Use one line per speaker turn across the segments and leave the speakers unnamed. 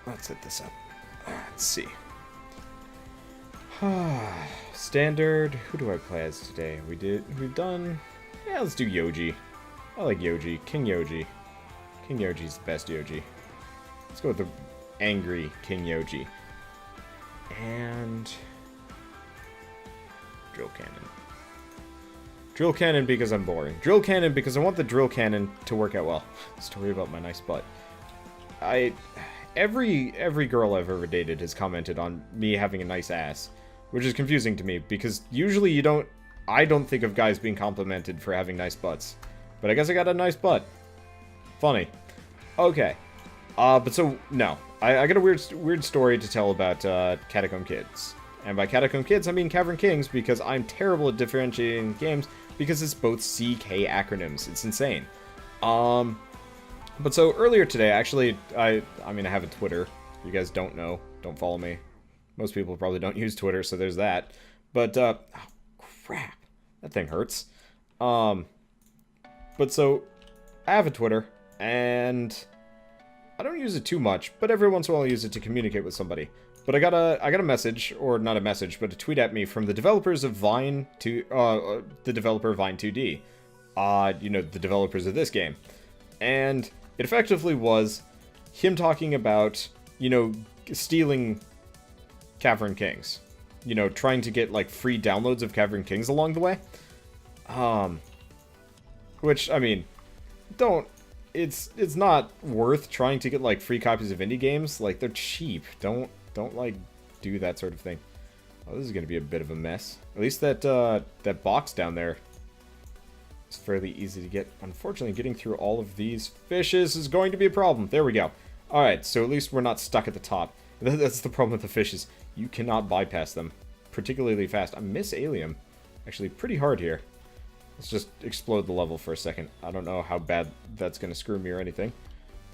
Let's hit this up. Let's see. Standard. Who do I play as today? We've done... Yeah, let's do Yoji. I like Yoji. King Yoji. King Yoji's the best Yoji. Let's go with the angry King Yoji. And... Drill Cannon. Drill Cannon because I'm boring. Drill Cannon because I want the Drill Cannon to work out well. Story about my nice butt. Every girl I've ever dated has commented on me having a nice ass, which is confusing to me because usually I don't think of guys being complimented for having nice butts, but I guess I got a nice butt. Funny. Okay. But so no, I got a weird story to tell about Catacomb Kids, and by Catacomb Kids I mean Cavern Kings because I'm terrible at differentiating games because it's both CK acronyms. It's insane. But so earlier today, actually, I mean, I have a Twitter. You guys don't know. Don't follow me. Most people probably don't use Twitter, so there's that. But, oh, crap. That thing hurts. But so, I have a Twitter, and I don't use it too much, but every once in a while I use it to communicate with somebody. But I got a message, or not a message, but a tweet at me from the developers of Vine the developer of Vine 2D. You know, the developers of this game. And it effectively was him talking about, you know, stealing Cavern Kings. You know, trying to get, like, free downloads of Cavern Kings along the way. Which, I mean, it's not worth trying to get, like, free copies of indie games. Like, they're cheap. Don't, like, do that sort of thing. Oh, this is gonna be a bit of a mess. At least that box down there is fairly easy to get. Unfortunately, getting through all of these fishes is going to be a problem. There we go. Alright, so at least we're not stuck at the top. That's the problem with the fishes. You cannot bypass them particularly fast. I miss Alien. Actually, pretty hard here. Let's just explode the level for a second. I don't know how bad that's going to screw me or anything.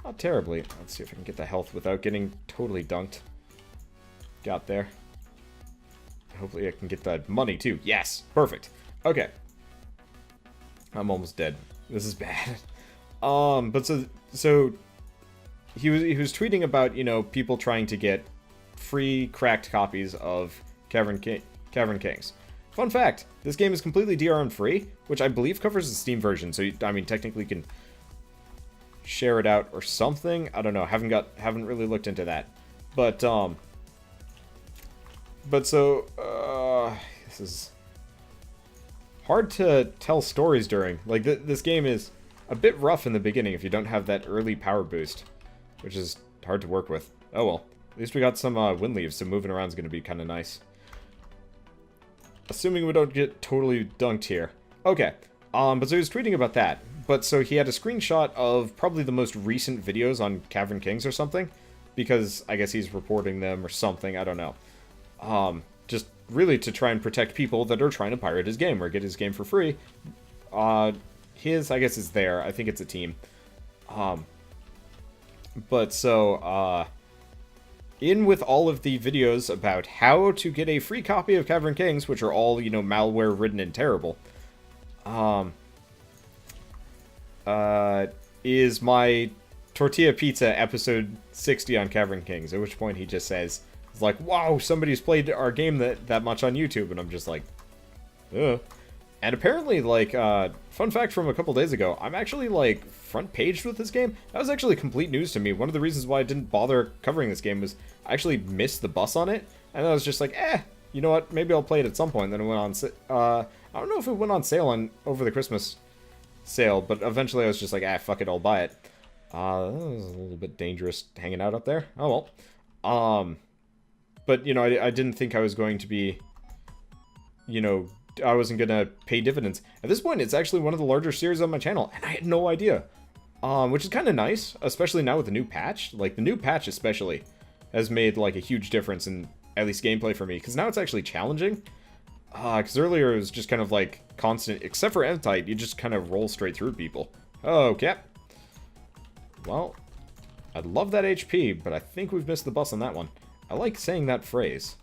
Not terribly. Let's see if I can get the health without getting totally dunked. Got there. Hopefully I can get that money too. Yes! Perfect. Okay. I'm almost dead. This is bad. But so he was tweeting about, you know, people trying to get free cracked copies of Cavern Kings. Fun fact, this game is completely DRM free, which I believe covers the Steam version, so I mean technically you can share it out or something. I don't know. Haven't really looked into that. But so this is hard to tell stories during. Like, this game is a bit rough in the beginning if you don't have that early power boost, which is hard to work with. Oh well. At least we got some wind leaves, so moving around is going to be kind of nice. Assuming we don't get totally dunked here. Okay. But so he was tweeting about that. But so he had a screenshot of probably the most recent videos on Cavern Kings or something, because I guess he's reporting them or something, I don't know. Just really to try and protect people that are trying to pirate his game or get his game for free. His, I guess, is there. I think it's a team. But so, in with all of the videos about how to get a free copy of Cavern Kings, which are all, you know, malware-ridden and terrible, is my Tortilla Pizza episode 60 on Cavern Kings, at which point he just says, it's like, wow, somebody's played our game that much on YouTube, and I'm just like, ugh. And apparently, like, fun fact from a couple days ago, I'm actually, like, front paged with this game. That was actually complete news to me. One of the reasons why I didn't bother covering this game was I actually missed the bus on it, and I was just like, you know what, maybe I'll play it at some point. And then it went on, I don't know if it went on sale over the Christmas sale, but eventually I was just like, fuck it, I'll buy it. That was a little bit dangerous hanging out up there. Oh well. But, you know, I didn't think I was going to be, you know, I wasn't gonna pay dividends. At this point, it's actually one of the larger series on my channel, and I had no idea. Which is kind of nice, especially now with the new patch. Like, the new patch especially has made, like, a huge difference in at least gameplay for me, because now it's actually challenging. Because earlier it was just kind of, like, constant, except for Entite, you just kind of roll straight through people. Okay. Well, I'd love that HP, but I think we've missed the bus on that one. I like saying that phrase.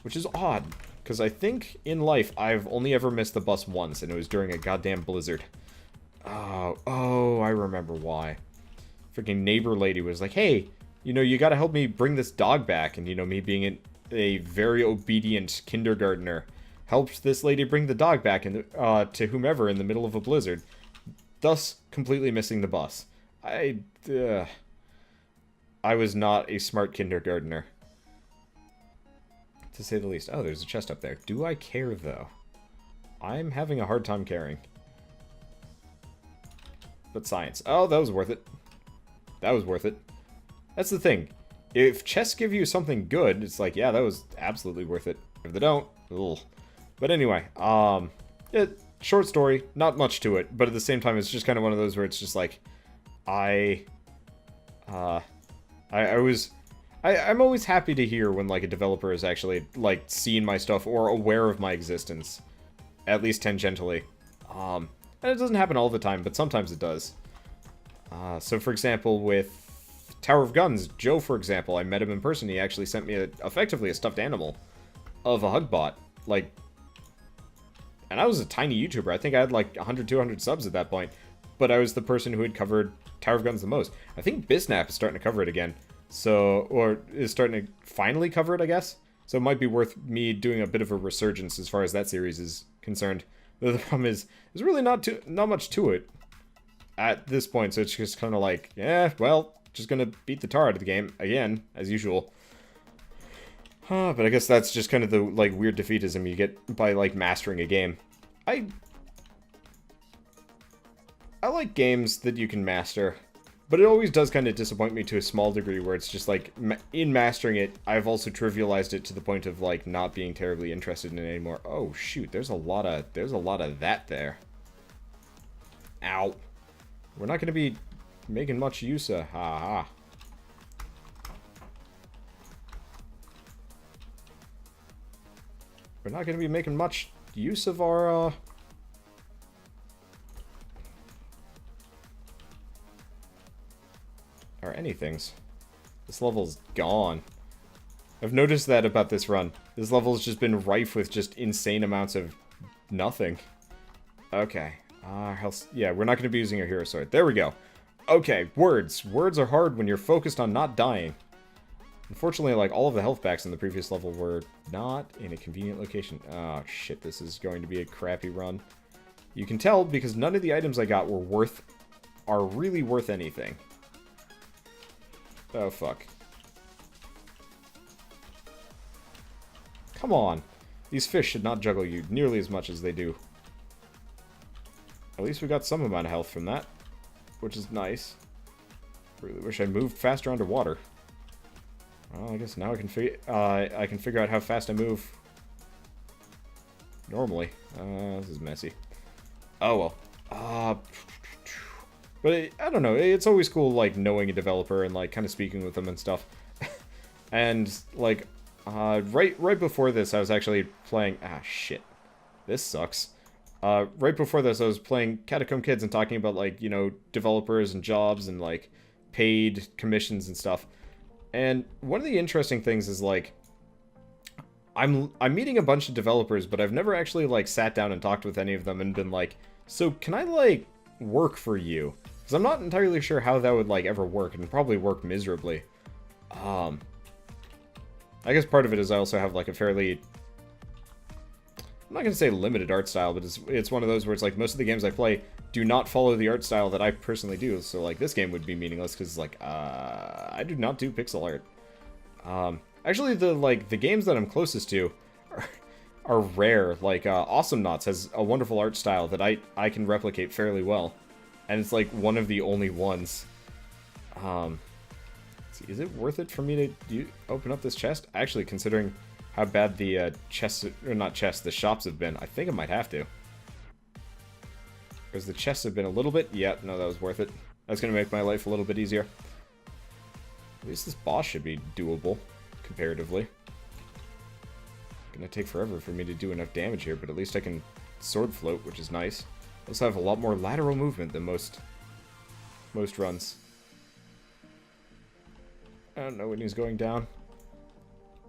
Which is odd. Because I think in life I've only ever missed the bus once, and it was during a goddamn blizzard. Oh, I remember why. Freaking neighbor lady was like, hey, you know, you gotta help me bring this dog back. And, you know, me being a very obedient kindergartner helped this lady bring the dog back to whomever in the middle of a blizzard, thus completely missing the bus. I was not a smart kindergartner, to say the least. Oh, there's a chest up there. Do I care, though? I'm having a hard time caring. But science. Oh, that was worth it. That was worth it. That's the thing. If chests give you something good, it's like, yeah, that was absolutely worth it. If they don't, ugh. But anyway, short story, not much to it, but at the same time, it's just kind of one of those where it's just like, I'm always happy to hear when, like, a developer is actually, like, seeing my stuff or aware of my existence, at least tangentially. And it doesn't happen all the time, but sometimes it does. So, for example, with Tower of Guns, Joe, for example, I met him in person. He actually sent me effectively a stuffed animal of a Hugbot. Like, and I was a tiny YouTuber. I think I had like 100, 200 subs at that point. But I was the person who had covered Tower of Guns the most. I think Bisnap is starting to cover it again. So, or is starting to finally cover it, I guess. So it might be worth me doing a bit of a resurgence as far as that series is concerned. But the problem is, there's really not much to it at this point. So it's just kind of like, yeah, well, just gonna beat the tar out of the game again, as usual. But I guess that's just kind of the, like, weird defeatism you get by, like, mastering a game. I like games that you can master, but it always does kind of disappoint me to a small degree where it's just, like, in mastering it, I've also trivialized it to the point of, like, not being terribly interested in it anymore. Oh, shoot, there's a lot of that there. Ow. We're not going to be making much use of, ha. We're not going to be making much use of our, anythings. This level's gone. I've noticed that about this run. This level's just been rife with just insane amounts of nothing. Okay. Yeah, we're not going to be using our hero sword. There we go. Okay, words. Words are hard when you're focused on not dying. Unfortunately, like, all of the health packs in the previous level were not in a convenient location. Oh, shit, this is going to be a crappy run. You can tell because none of the items I got are really worth anything. Oh, fuck. Come on. These fish should not juggle you nearly as much as they do. At least we got some amount of health from that, which is nice. Really wish I moved faster underwater. Well, I guess now I can figure out how fast I move normally. This is messy. Oh well. But I don't know. It's always cool, like, knowing a developer and, like, kind of speaking with them and stuff. And, like, right before this, I was actually playing. Ah, shit. This sucks. Right before this, I was playing Catacomb Kids and talking about, like, you know, developers and jobs and, like, paid commissions and stuff. And one of the interesting things is, like, I'm meeting a bunch of developers, but I've never actually, like, sat down and talked with any of them and been like, so can I, like, work for you? Because I'm not entirely sure how that would, like, ever work, and probably work miserably. I guess part of it is I also have, like, a fairly, I'm not going to say limited art style, but it's one of those where it's like most of the games I play do not follow the art style that I personally do. So, like, this game would be meaningless because, like, I do not do pixel art. Actually, the games that I'm closest to are rare. Like, Awesome Knots has a wonderful art style that I can replicate fairly well. And it's, like, one of the only ones. Let's see, is it worth it for me to open up this chest? Actually, considering how bad the the shops have been, I think I might have to. Because the chests have been a little bit. Yeah, no, that was worth it. That's going to make my life a little bit easier. At least this boss should be doable, comparatively. Gonna take forever for me to do enough damage here, but at least I can sword float, which is nice. I also have a lot more lateral movement than most runs. I don't know when he's going down.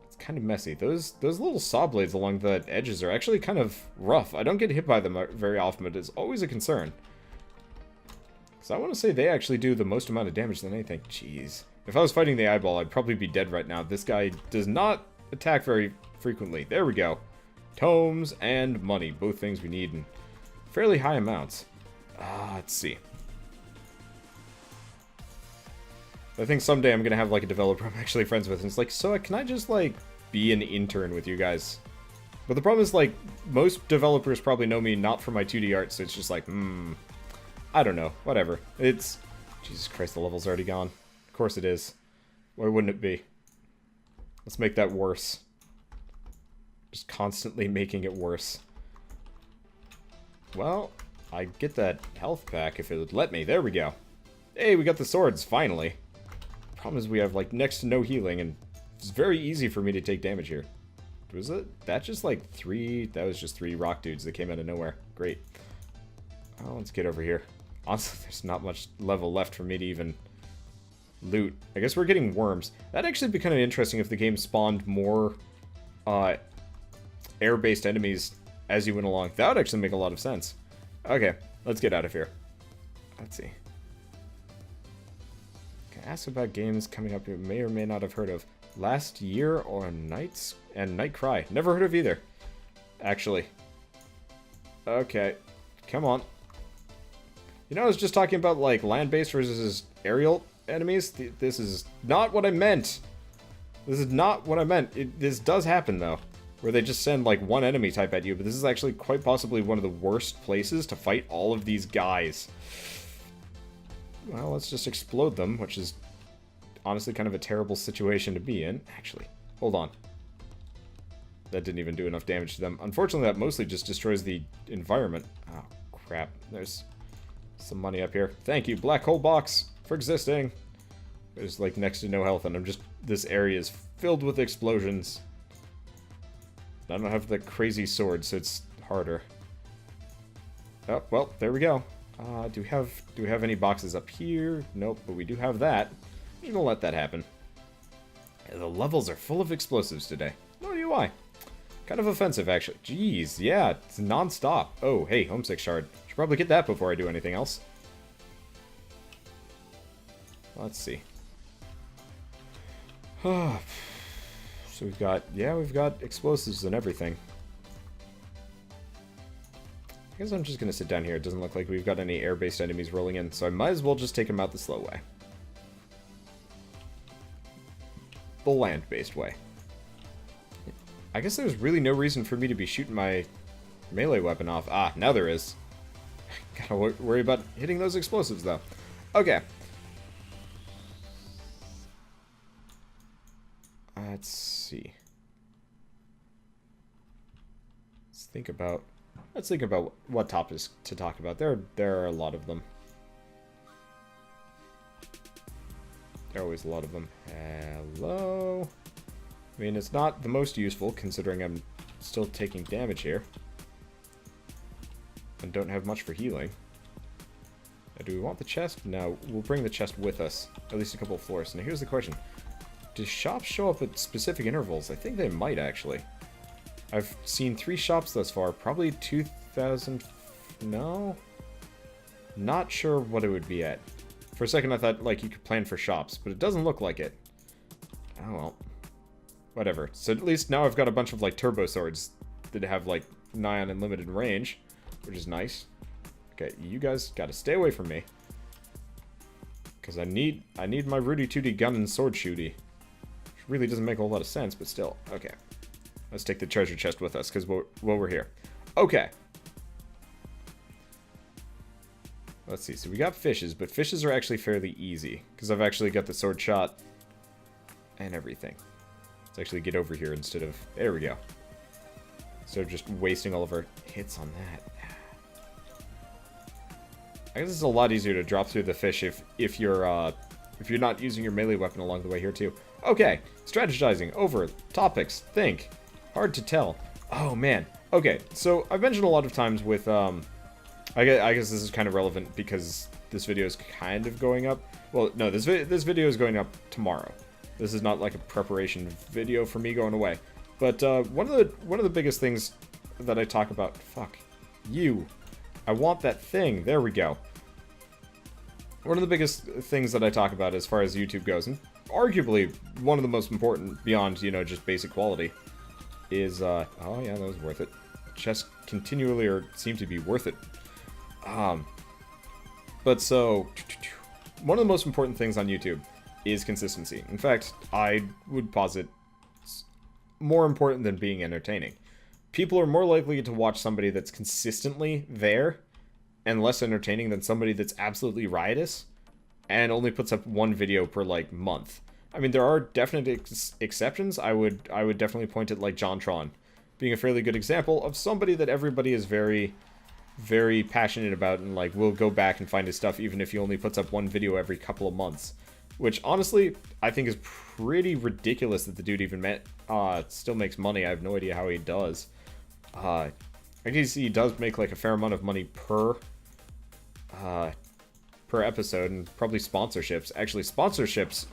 It's kind of messy. Those little saw blades along the edges are actually kind of rough. I don't get hit by them very often, but it's always a concern. So I want to say they actually do the most amount of damage than anything. Jeez. If I was fighting the eyeball, I'd probably be dead right now. This guy does not attack very frequently. There we go. Tomes and money. Both things we need in fairly high amounts. Let's see. I think someday I'm going to have, like, a developer I'm actually friends with. And it's like, so can I just, like, be an intern with you guys? But the problem is, like, most developers probably know me not for my 2D art, so it's just like, I don't know. Whatever. It's... Jesus Christ, the level's already gone. Of course it is. Why wouldn't it be? Let's make that worse. Just constantly making it worse. Well, I'd get that health back if it would let me. There we go. Hey, we got the swords, finally. Problem is we have, like, next to no healing, and it's very easy for me to take damage here. Was that just, like, 3... That was just 3 rock dudes that came out of nowhere. Great. Oh, let's get over here. Honestly, there's not much level left for me to even loot. I guess we're getting worms. That'd actually be kind of interesting if the game spawned more air-based enemies as you went along. That would actually make a lot of sense. Okay, let's get out of here. Let's see. Can I ask about games coming up you may or may not have heard of? Last Year or Nights and Night Cry. Never heard of either, actually. Okay, come on. You know, I was just talking about, like, land-based versus aerial enemies. This is not what I meant. This is not what I meant. This does happen, though, where they just send, like, one enemy type at you, but this is actually quite possibly one of the worst places to fight all of these guys. Well, let's just explode them, which is honestly kind of a terrible situation to be in. Actually, hold on. That didn't even do enough damage to them. Unfortunately, that mostly just destroys the environment. Oh, crap. There's some money up here. Thank you, Black Hole Box, for existing. There's, like, next to no health, and I'm just... This area is filled with explosions. I don't have the crazy sword, so it's harder. Oh, well, there we go. Do we have any boxes up here? Nope, but we do have that. I'm just gonna let that happen. Yeah, the levels are full of explosives today. No idea why. Kind of offensive, actually. Jeez, yeah, it's non-stop. Oh, hey, Homesick Shard. Should probably get that before I do anything else. Let's see. So we've got, yeah, we've got explosives and everything. I guess I'm just gonna sit down here. It doesn't look like we've got any air-based enemies rolling in, so I might as well just take them out the slow way. The land-based way. I guess there's really no reason for me to be shooting my melee weapon off. Ah, now there is. Gotta worry about hitting those explosives, though. Okay. Let's see. Let's think about what topics to talk about. There are a lot of them. There are always a lot of them. Hello? I mean, it's not the most useful, considering I'm still taking damage here. And don't have much for healing. Now, do we want the chest? No, we'll bring the chest with us. At least a couple of floors. Now, here's the question. Do shops show up at specific intervals? I think they might, actually. I've seen 3 shops thus far. Probably 2,000... No? Not sure what it would be at. For a second I thought, like, you could plan for shops, but it doesn't look like it. Oh, well. Whatever. So at least now I've got a bunch of, like, turbo swords that have, like, nigh on unlimited range, which is nice. Okay, you guys gotta stay away from me. Because I need my Rudy Tooty gun and sword shooty. Which really doesn't make a whole lot of sense, but still. Okay. Let's take the treasure chest with us, because we're here. Okay. Let's see. So we got fishes, but fishes are actually fairly easy, because I've actually got the sword shot and everything. Let's actually get over here instead of... There we go. Instead of just wasting all of our hits on that. I guess it's a lot easier to drop through the fish if you're not using your melee weapon along the way here too. Okay, strategizing over topics. Think. Hard to tell. Oh man. Okay, so I've mentioned a lot of times with I guess this is kind of relevant because this video is kind of going up. Well, no, this video is going up tomorrow. This is not like a preparation video for me going away. But one of the biggest things that I talk about. Fuck you. I want that thing. There we go. One of the biggest things that I talk about as far as YouTube goes, and arguably one of the most important beyond, you know, just basic quality, is, oh yeah, that was worth it. Chests continually seem to be worth it. But so, one of the most important things on YouTube is consistency. In fact, I would posit it's more important than being entertaining. People are more likely to watch somebody that's consistently there and less entertaining than somebody that's absolutely riotous and only puts up one video per, like, month. I mean, there are definite exceptions. I would definitely point at, like, JonTron being a fairly good example of somebody that everybody is very, very passionate about and, like, will go back and find his stuff even if he only puts up one video every couple of months. Which, honestly, I think is pretty ridiculous that the dude even still makes money. I have no idea how he does. I guess he does make, like, a fair amount of money per episode, and probably sponsorships. Actually, sponsorships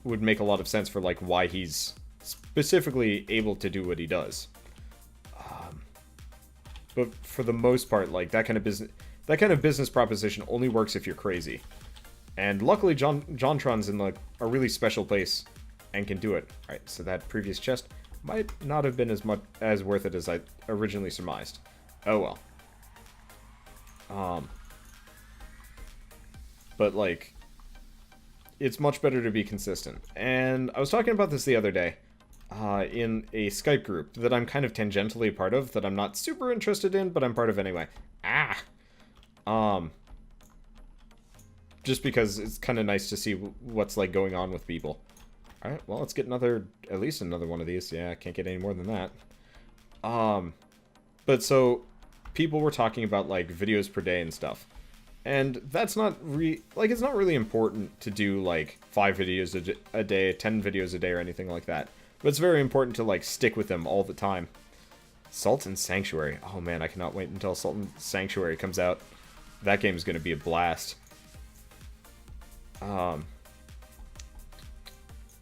would make a lot of sense for, like, why he's specifically able to do what he does. But for the most part, like, that kind of business proposition only works if you're crazy. And luckily, JonTron's in, like, a really special place and can do it. Alright, so that previous chest might not have been as worth it as I originally surmised. Oh well. But, like, it's much better to be consistent. And I was talking about this the other day in a Skype group that I'm kind of tangentially a part of, that I'm not super interested in, but I'm part of anyway. Just because it's kind of nice to see what's, like, going on with people. Alright, well, let's get at least another one of these. Yeah, I can't get any more than that. But so, people were talking about, like, videos per day and stuff. And that's not it's not really important to do, like, 5 videos a day, 10 videos a day, or anything like that. But it's very important to, like, stick with them all the time. Salt and Sanctuary. Oh man, I cannot wait until Salt and Sanctuary comes out. That game is going to be a blast.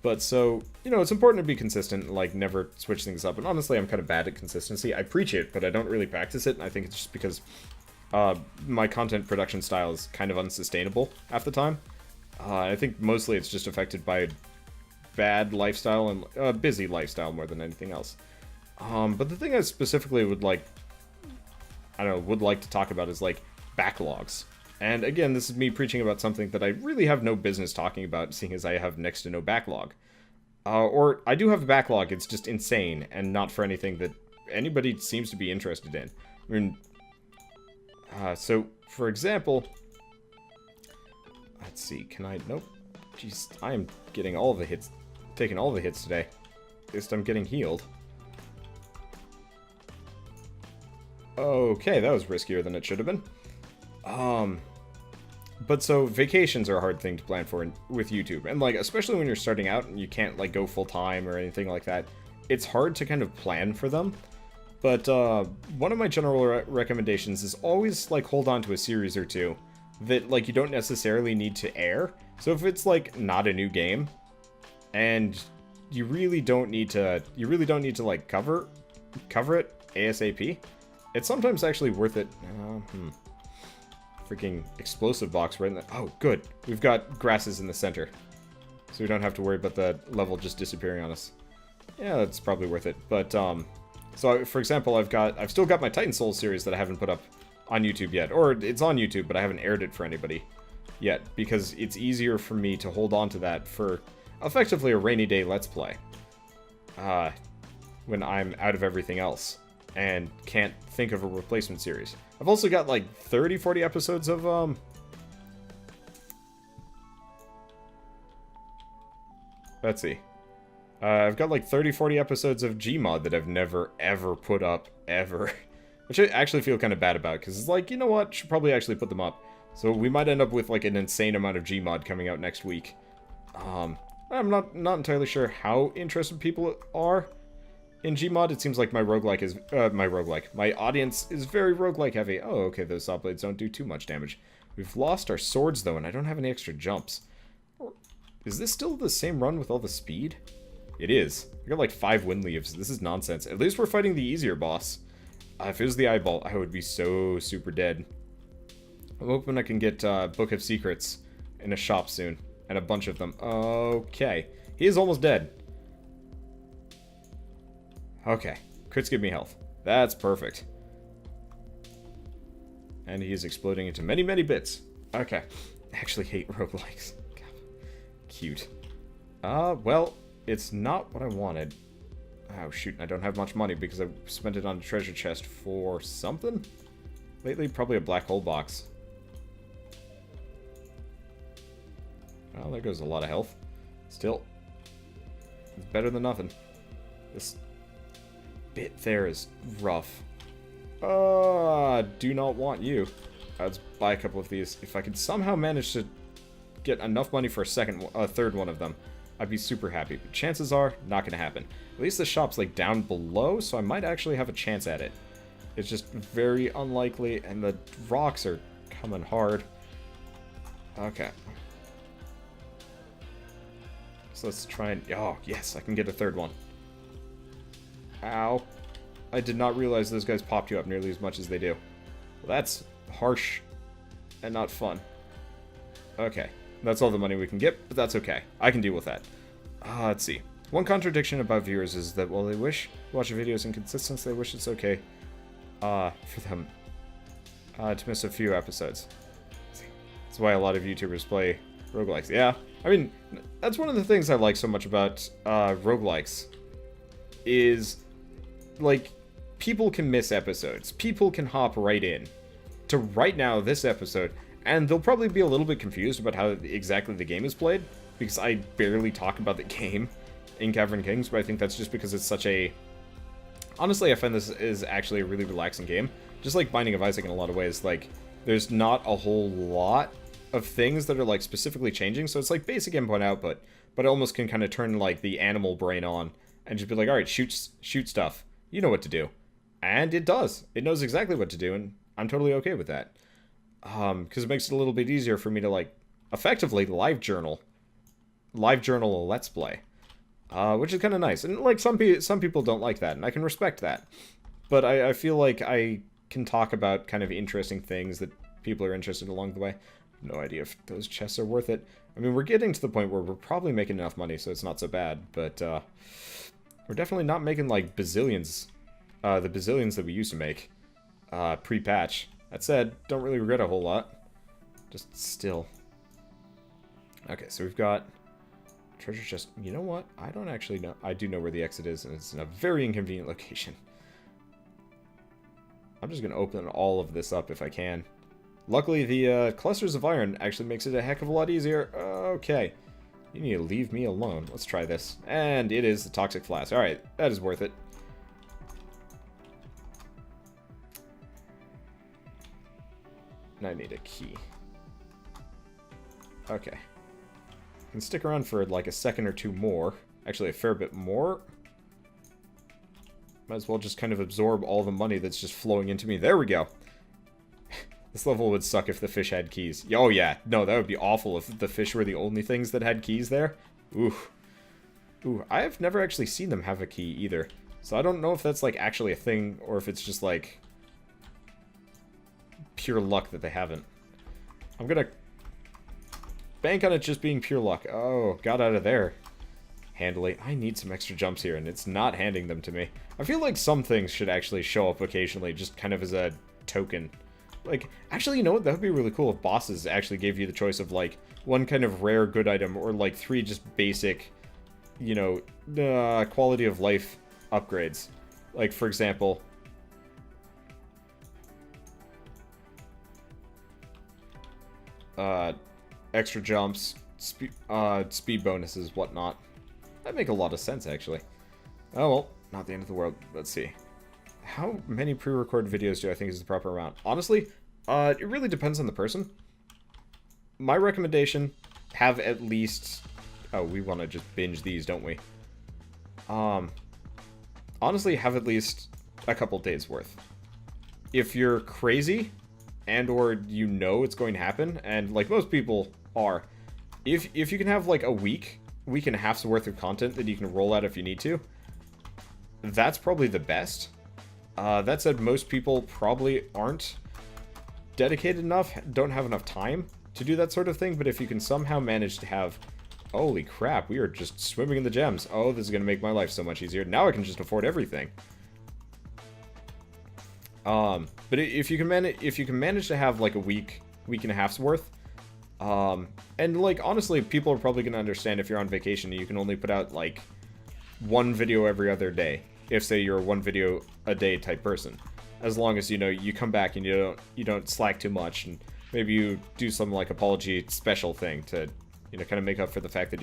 But so, you know, it's important to be consistent and, like, never switch things up. And honestly, I'm kind of bad at consistency. I preach it, but I don't really practice it. And I think it's just because my content production style is kind of unsustainable half the time. I think mostly it's just affected by bad lifestyle and busy lifestyle more than anything else. But the thing I specifically would like to talk about is, like, backlogs. And again, this is me preaching about something that I really have no business talking about, seeing as I have next to no backlog. Or I do have a backlog, it's just insane, and not for anything that anybody seems to be interested in. I mean, so, for example, let's see, nope. Jeez, I am getting all the hits, taking all the hits today. At least I'm getting healed. Okay, that was riskier than it should have been. But so, vacations are a hard thing to plan for with YouTube. And, like, especially when you're starting out and you can't, like, go full-time or anything like that. It's hard to kind of plan for them. But, one of my general recommendations is always, like, hold on to a series or two that, like, you don't necessarily need to air. So if it's, like, not a new game, and you really don't need to, like, cover it ASAP, it's sometimes actually worth it. Freaking explosive box right in the... Oh, good. We've got grasses in the center. So we don't have to worry about the level just disappearing on us. Yeah, that's probably worth it. But, so, for example, I've still got my Titan Souls series that I haven't put up on YouTube yet. Or, it's on YouTube, but I haven't aired it for anybody yet. Because it's easier for me to hold on to that for, effectively, a rainy day Let's Play. When I'm out of everything else. And can't think of a replacement series. I've also got, like, 30-40 episodes of, let's see. I've got, like, 30-40 episodes of Gmod that I've never, ever put up, ever. Which I actually feel kind of bad about, because it's like, you know what, should probably actually put them up. So we might end up with, like, an insane amount of Gmod coming out next week. I'm not entirely sure how interested people are in Gmod. It seems like my roguelike is, my audience is very roguelike heavy. Oh, okay, those saw blades don't do too much damage. We've lost our swords, though, and I don't have any extra jumps. Is this still the same run with all the speed? It is. I got, like, 5 wind leaves. This is nonsense. At least we're fighting the easier boss. If it was the eyeball, I would be so super dead. I'm hoping I can get, Book of Secrets in a shop soon. And a bunch of them. Okay. He is almost dead. Okay. Crits give me health. That's perfect. And he is exploding into many, many bits. Okay. I actually hate roguelikes. Cute. Well, it's not what I wanted. Oh, shoot. I don't have much money because I spent it on a treasure chest for something? Lately, probably a black hole box. Well, there goes a lot of health. Still, it's better than nothing. This bit there is rough. Do not want you. Let's buy a couple of these. If I could somehow manage to get enough money for a third one of them, I'd be super happy. But chances are, not going to happen. At least the shop's like down below, so I might actually have a chance at it. It's just very unlikely, and the rocks are coming hard. Okay. So let's try and... Oh, yes, I can get a third one. Ow. I did not realize those guys popped you up nearly as much as they do. Well, that's harsh and not fun. Okay. That's all the money we can get, but that's okay. I can deal with that. Let's see. One contradiction about viewers is that while they watch videos in consistency, they wish it's okay for them to miss a few episodes. That's why a lot of YouTubers play roguelikes. Yeah, I mean, that's one of the things I like so much about roguelikes is, like, people can miss episodes. People can hop right in to right now this episode, and they'll probably be a little bit confused about how exactly the game is played, because I barely talk about the game in Cavern Kings, but I think that's just because it's such a... Honestly, I find this is actually a really relaxing game. Just like Binding of Isaac in a lot of ways, like, there's not a whole lot of things that are, like, specifically changing, so it's like basic input-output, but it almost can kind of turn, like, the animal brain on, and just be like, alright, shoot stuff. You know what to do. And it does. It knows exactly what to do, and I'm totally okay with that. Because it makes it a little bit easier for me to, like, effectively live journal a Let's Play. Which is kind of nice. And, like, some people don't like that, and I can respect that. But I feel like I can talk about kind of interesting things that people are interested in along the way. No idea if those chests are worth it. I mean, we're getting to the point where we're probably making enough money, so it's not so bad. But, we're definitely not making, like, bazillions. The bazillions that we used to make. Pre-patch. That said, don't really regret a whole lot. Just still. Okay, so we've got treasure chest. You know what? I don't actually know. I do know where the exit is, and it's in a very inconvenient location. I'm just going to open all of this up if I can. Luckily, the clusters of iron actually makes it a heck of a lot easier. Okay. You need to leave me alone. Let's try this. And it is the toxic flask. Alright, that is worth it. And I need a key. Okay. I can stick around for like a second or two more. Actually, a fair bit more. Might as well just kind of absorb all the money that's just flowing into me. There we go. This level would suck if the fish had keys. Oh yeah, no, that would be awful if the fish were the only things that had keys there. Ooh. Ooh, I have never actually seen them have a key either. So I don't know if that's like actually a thing or if it's just like pure luck that they haven't. I'm gonna bank on it just being pure luck. Oh, got out of there handily. I need some extra jumps here, and it's not handing them to me. I feel like some things should actually show up occasionally, just kind of as a token. Like, actually, you know what? That would be really cool if bosses actually gave you the choice of, like, one kind of rare good item, or, like, 3 just basic, you know, quality of life upgrades. Like, for example... extra jumps, speed bonuses, whatnot. That make a lot of sense, actually. Oh, well, not the end of the world. Let's see. How many pre-recorded videos do I think is the proper amount? Honestly, it really depends on the person. My recommendation, have at least... Oh, we want to just binge these, don't we? Honestly, have at least a couple days worth. If you're crazy, and or you know it's going to happen, and like most people are, if you can have like a week and a half's worth of content that you can roll out if you need to, that's probably the best. That said, most people probably aren't dedicated enough, don't have enough time to do that sort of thing, but if you can somehow manage to have... Holy crap, we are just swimming in the gems. Oh, this is going to make my life so much easier. Now I can just afford everything. But if you can manage to have like a week and a half's worth, and like honestly, people are probably going to understand if you're on vacation and you can only put out like one video every other day. If say you're a one video a day type person, as long as you come back and you don't slack too much, and maybe you do some like apology special thing to kind of make up for the fact that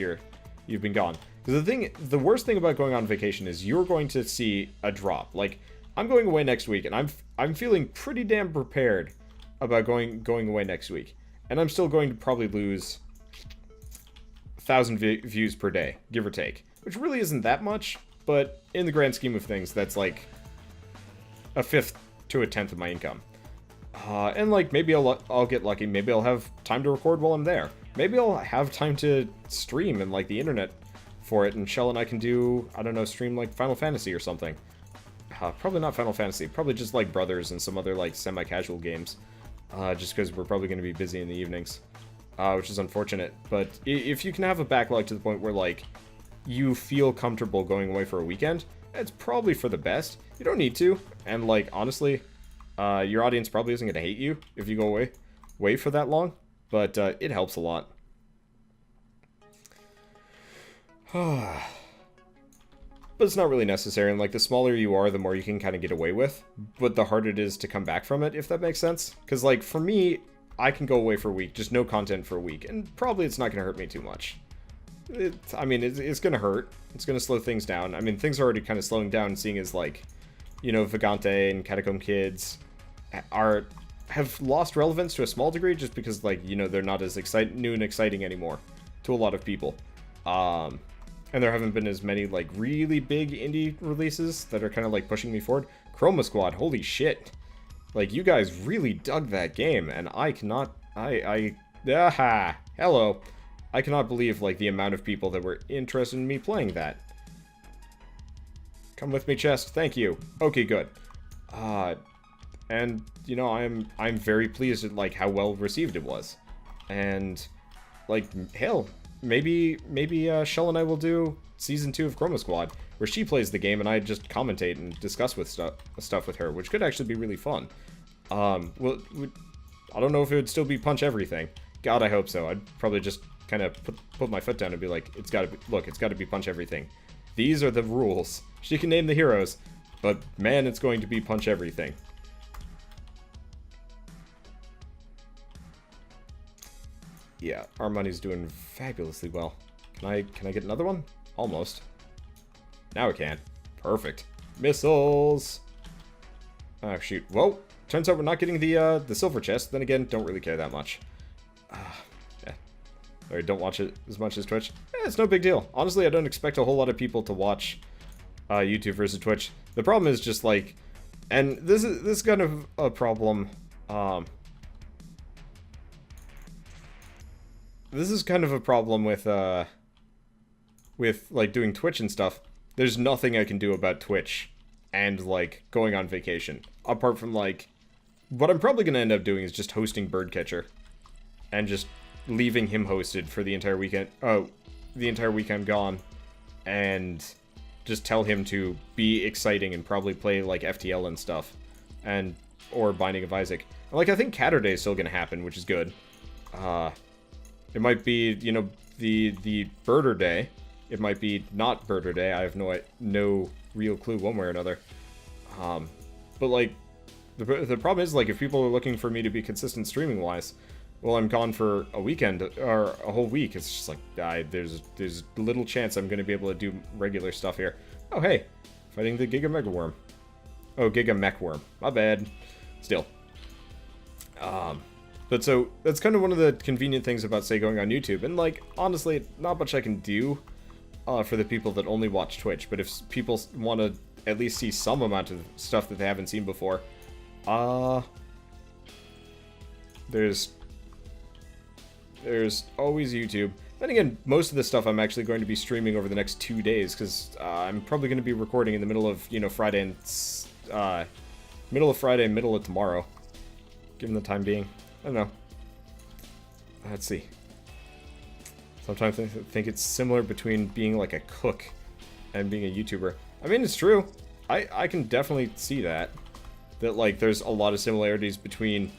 you've been gone. Because the worst thing about going on vacation is you're going to see a drop. Like, I'm going away next week, and I'm feeling pretty damn prepared about going away next week, and I'm still going to probably lose 1,000 views per day, give or take, which really isn't that much. But in the grand scheme of things, that's like a fifth to a tenth of my income. And like maybe I'll get lucky. Maybe I'll have time to record while I'm there. Maybe I'll have time to stream and like the internet for it, and Shell and I can do, I don't know, stream like Final Fantasy or something. Probably not Final Fantasy. Probably just like Brothers and some other like semi-casual games. Just because we're probably going to be busy in the evenings, which is unfortunate. But if you can have a backlog to the point where like you feel comfortable going away for a weekend, it's probably for the best. You don't need to, and like honestly, your audience probably isn't going to hate you if you go away for that long, but it helps a lot. But it's not really necessary, and like the smaller you are, the more you can kind of get away with, but the harder it is to come back from it, if that makes sense. Because like for me, I can go away for a week, just no content for a week, and probably it's not going to hurt me too much. I mean, it's going to hurt. It's going to slow things down. I mean, things are already kind of slowing down, seeing as like, Vagante and Catacomb Kids have lost relevance to a small degree, just because like, they're not as new and exciting anymore to a lot of people. And there haven't been as many like really big indie releases that are kind of like pushing me forward. Chroma Squad, holy shit. Like, you guys really dug that game, and I cannot, hello. I cannot believe, like, the amount of people that were interested in me playing that. Come with me, chest. Thank you. Okay, good. And, I'm very pleased at, like, how well received it was. And, like, hell, maybe Shell and I will do Season 2 of Chroma Squad, where she plays the game and I just commentate and discuss with stuff with her, which could actually be really fun. Well, I don't know if it would still be Punch Everything. God, I hope so. I'd probably just kind of put my foot down and be like, it's gotta be Punch Everything. These are the rules. She can name the heroes, but man, it's going to be Punch Everything. Yeah, our money's doing fabulously well. Can I get another one? Almost. Now I can. Perfect. Missiles! Oh, shoot. Whoa! Turns out we're not getting the silver chest. Then again, don't really care that much. Yeah. Or don't watch it as much as Twitch. It's no big deal. Honestly, I don't expect a whole lot of people to watch YouTube versus Twitch. The problem is just like... And this is kind of a problem... This is kind of a problem with like doing Twitch and stuff. There's nothing I can do about Twitch and like going on vacation, apart from like what I'm probably gonna end up doing is just hosting Birdcatcher and just leaving him hosted for the entire weekend. Oh, the entire week I'm gone, and just tell him to be exciting and probably play like FTL and stuff, or Binding of Isaac. And, like, I think Catterday is still gonna happen, which is good. It might be, the Birder Day. It might be not Birder Day. I have no real clue one way or another. But, like, the problem is, like, if people are looking for me to be consistent streaming-wise, well, I'm gone for a weekend, or a whole week. It's just like, there's little chance I'm going to be able to do regular stuff here. Oh, hey, fighting the Giga Mega Worm. Oh, Giga Mech Worm. My bad. Still. But so, that's kind of one of the convenient things about, say, going on YouTube. And, like, honestly, not much I can do for the people that only watch Twitch. But if people want to at least see some amount of stuff that they haven't seen before, there's always YouTube. Then again, most of this stuff I'm actually going to be streaming over the next 2 days, because I'm probably going to be recording in the middle of, Friday and, middle of tomorrow, given the time being. I don't know. let's see. Sometimes I think it's similar between being like a cook and being a YouTuber. I mean, it's true. I can definitely see that. That, like, there's a lot of similarities between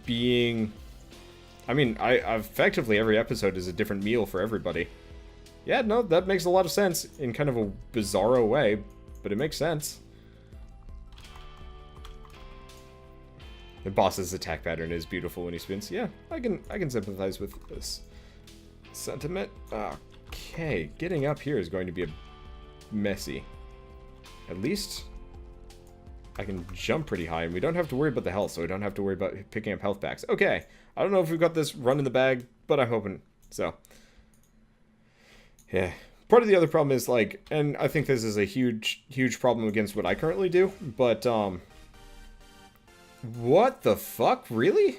being... I mean, effectively every episode is a different meal for everybody. Yeah, no, that makes a lot of sense in kind of a bizarro way, but it makes sense. The boss's attack pattern is beautiful when he spins. Yeah, I can sympathize with this sentiment. Okay, getting up here is going to be messy. At least I can jump pretty high, and we don't have to worry about the health, so we don't have to worry about picking up health packs. Okay, I don't know if we've got this run in the bag, but I'm hoping so. Yeah. Part of the other problem is, like, and I think this is a huge problem against what I currently do, but, what the fuck? Really?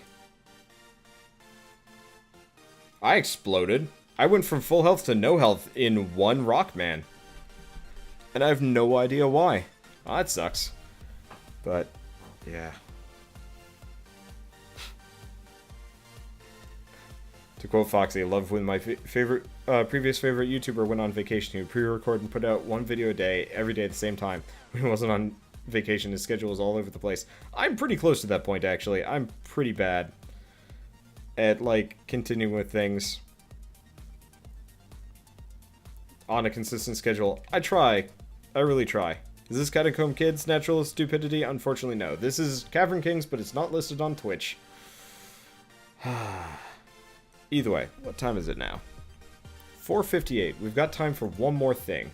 I exploded. I went from full health to no health in one rock, man. And I have no idea why. Oh, that sucks. But, yeah. To quote Foxy, I love when my previous favorite YouTuber went on vacation. He would pre-record and put out one video a day, every day at the same time. When he wasn't on vacation, his schedule was all over the place. I'm pretty close to that point, actually. I'm pretty bad at, like, continuing with things on a consistent schedule. I try. I really try. Is this Catacomb Kids Natural Stupidity? Unfortunately, no. This is Cavern Kings, but it's not listed on Twitch. Either way, what time is it now? 4:58. We've got time for one more thing.